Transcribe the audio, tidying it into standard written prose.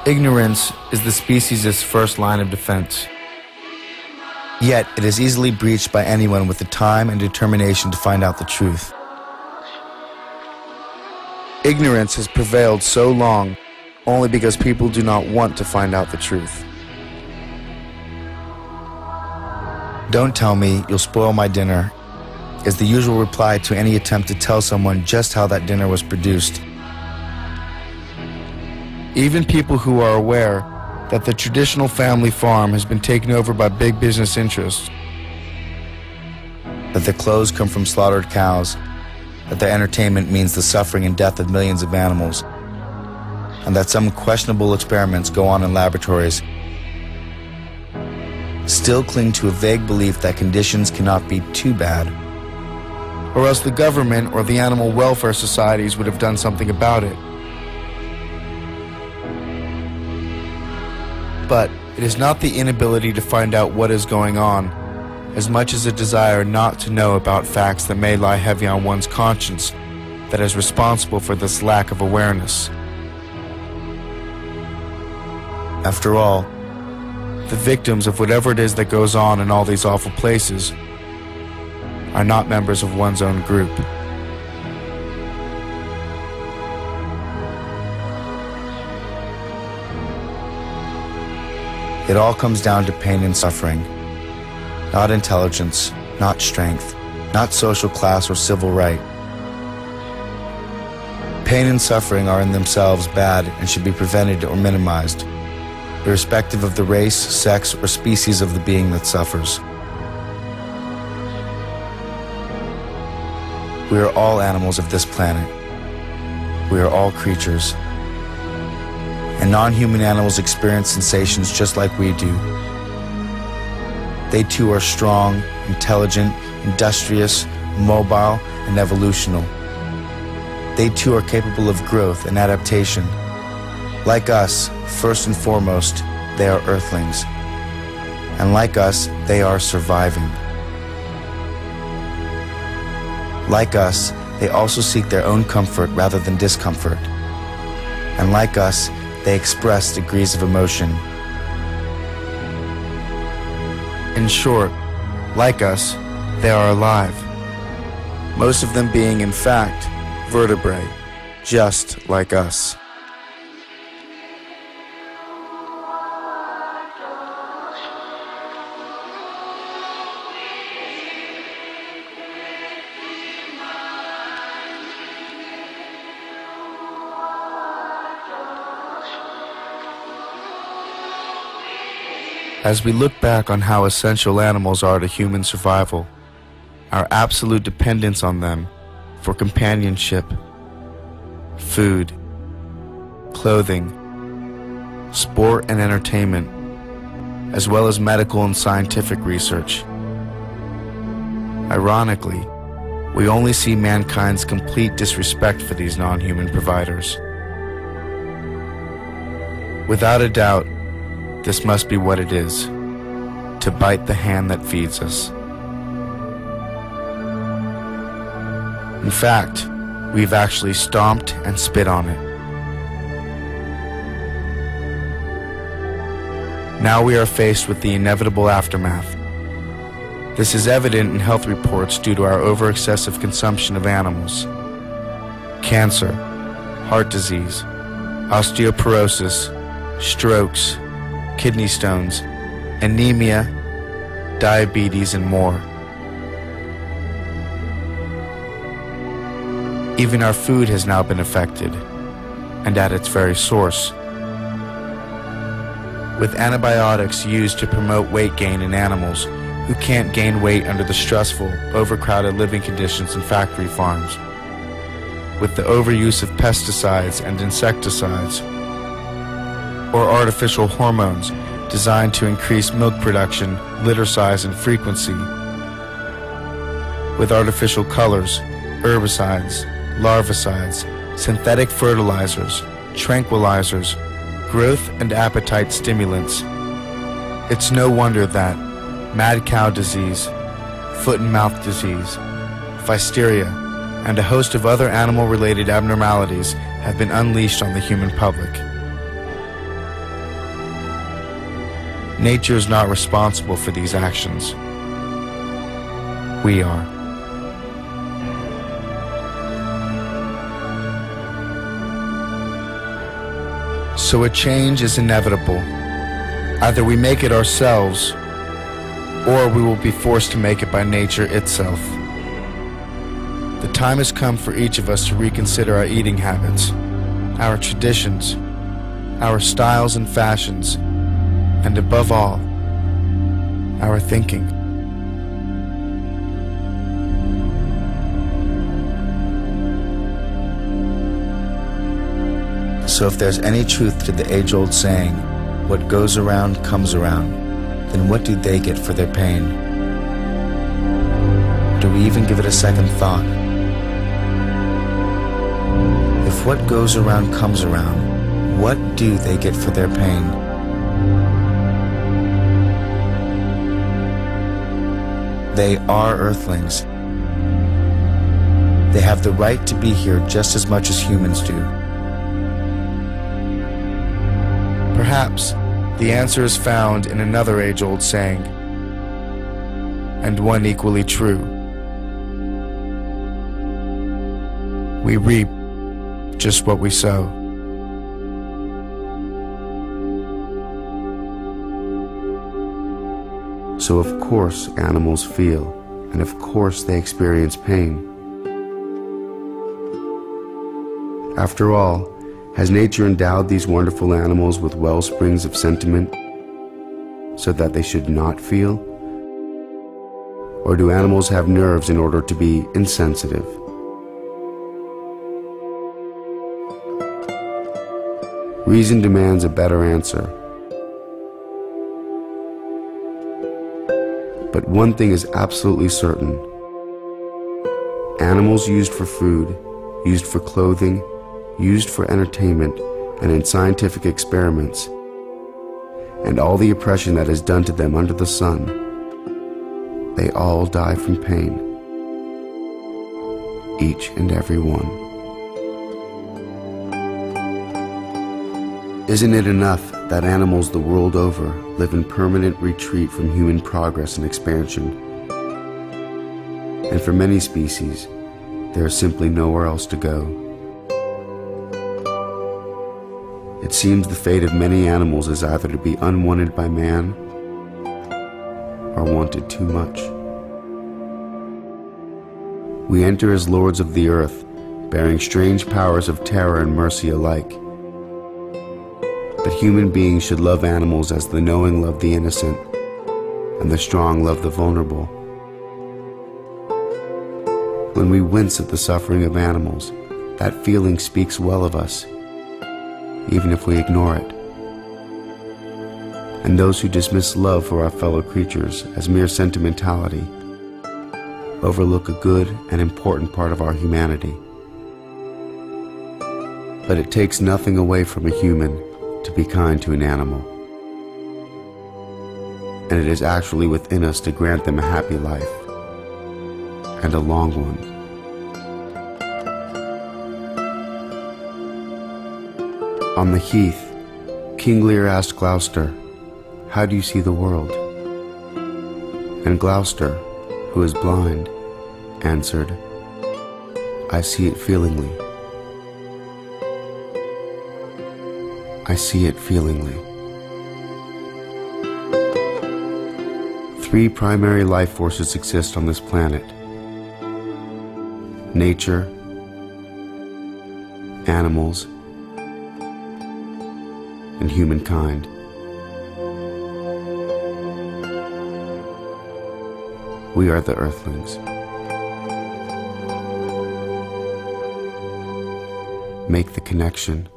Ignorance is the species' first line of defense. Yet it is easily breached by anyone with the time and determination to find out the truth. Ignorance has prevailed so long only because people do not want to find out the truth. "Don't tell me, you'll spoil my dinner," is the usual reply to any attempt to tell someone just how that dinner was produced. Even people who are aware that the traditional family farm has been taken over by big business interests, that the clothes come from slaughtered cows, that their entertainment means the suffering and death of millions of animals, and that some questionable experiments go on in laboratories, still cling to a vague belief that conditions cannot be too bad, or else the government or the animal welfare societies would have done something about it. But it is not the inability to find out what is going on, as much as a desire not to know about facts that may lie heavy on one's conscience, that is responsible for this lack of awareness. After all, the victims of whatever it is that goes on in all these awful places are not members of one's own group. It all comes down to pain and suffering, not intelligence, not strength, not social class or civil right. Pain and suffering are in themselves bad and should be prevented or minimized, irrespective of the race, sex, or species of the being that suffers. We are all animals of this planet. We are all creatures. And non-human animals experience sensations just like we do. They too are strong, intelligent, industrious, mobile, and evolutional. They too are capable of growth and adaptation. Like us, first and foremost, they are earthlings. And like us, they are surviving. Like us, they also seek their own comfort rather than discomfort. And like us, they express degrees of emotion. In short, like us, they are alive. Most of them being, in fact, vertebrae, just like us. As we look back on how essential animals are to human survival, our absolute dependence on them for companionship, food, clothing, sport and entertainment, as well as medical and scientific research. Ironically, we only see mankind's complete disrespect for these non-human providers. Without a doubt, this must be what it is, to bite the hand that feeds us. In fact, we've actually stomped and spit on it. Now we are faced with the inevitable aftermath. This is evident in health reports due to our over-excessive consumption of animals. Cancer, heart disease, osteoporosis, strokes, kidney stones, anemia, diabetes, and more. Even our food has now been affected, and at its very source. With antibiotics used to promote weight gain in animals who can't gain weight under the stressful, overcrowded living conditions in factory farms. With the overuse of pesticides and insecticides, or artificial hormones designed to increase milk production, litter size, and frequency. With artificial colors, herbicides, larvicides, synthetic fertilizers, tranquilizers, growth and appetite stimulants. It's no wonder that mad cow disease, foot and mouth disease, physteria, and a host of other animal-related abnormalities have been unleashed on the human public. Nature is not responsible for these actions. We are. So a change is inevitable. Either we make it ourselves, or we will be forced to make it by nature itself. The time has come for each of us to reconsider our eating habits, our traditions, our styles and fashions, and above all, our thinking. So if there's any truth to the age-old saying, what goes around comes around, then what do they get for their pain? Do we even give it a second thought? If what goes around comes around, what do they get for their pain? They are earthlings. They have the right to be here just as much as humans do. Perhaps the answer is found in another age-old saying, and one equally true. We reap just what we sow. So of course animals feel, and of course they experience pain. After all, has nature endowed these wonderful animals with well springs of sentiment so that they should not feel? Or do animals have nerves in order to be insensitive? Reason demands a better answer. But one thing is absolutely certain. Animals used for food, used for clothing, used for entertainment, and in scientific experiments, and all the oppression that is done to them under the sun, they all die from pain. Each and every one. Isn't it enough that animals the world over live in permanent retreat from human progress and expansion? And for many species, there is simply nowhere else to go. It seems the fate of many animals is either to be unwanted by man or wanted too much. We enter as lords of the earth, bearing strange powers of terror and mercy alike. But human beings should love animals as the knowing love the innocent, and the strong love the vulnerable. When we wince at the suffering of animals, that feeling speaks well of us, even if we ignore it. And those who dismiss love for our fellow creatures as mere sentimentality overlook a good and important part of our humanity. But it takes nothing away from a human to be kind to an animal. And it is actually within us to grant them a happy life, and a long one. On the heath, King Lear asked Gloucester, "How do you see the world?" And Gloucester, who is blind, answered, "I see it feelingly. I see it feelingly." Three primary life forces exist on this planet: nature, animals, and humankind. We are the earthlings. Make the connection.